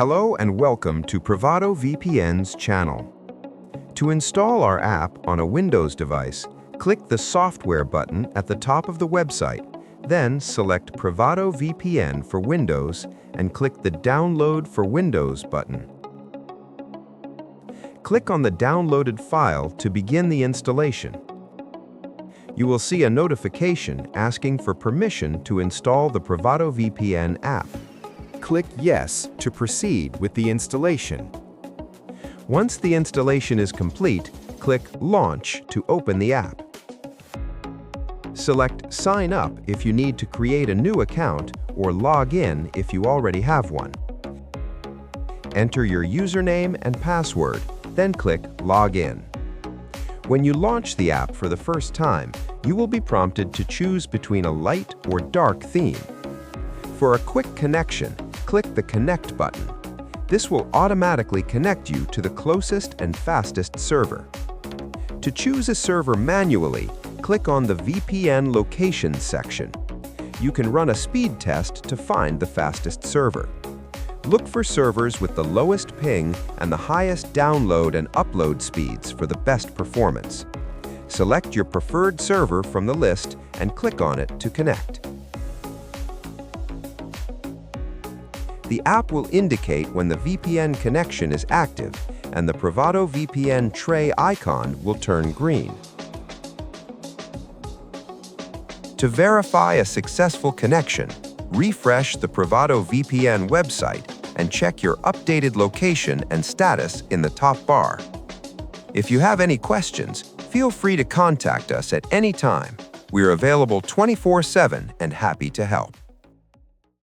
Hello and welcome to PrivadoVPN's channel. To install our app on a Windows device, click the Software button at the top of the website, then select PrivadoVPN for Windows and click the Download for Windows button. Click on the downloaded file to begin the installation. You will see a notification asking for permission to install the PrivadoVPN app. Click Yes to proceed with the installation. Once the installation is complete, click Launch to open the app. Select Sign Up if you need to create a new account or log in if you already have one. Enter your username and password, then click Log In. When you launch the app for the first time, you will be prompted to choose between a light or dark theme. For a quick connection, click the Connect button. This will automatically connect you to the closest and fastest server. To choose a server manually, click on the VPN Locations section. You can run a speed test to find the fastest server. Look for servers with the lowest ping and the highest download and upload speeds for the best performance. Select your preferred server from the list and click on it to connect. The app will indicate when the VPN connection is active, and the PrivadoVPN tray icon will turn green. To verify a successful connection, refresh the PrivadoVPN website and check your updated location and status in the top bar. If you have any questions, feel free to contact us at any time. We're available 24/7 and happy to help.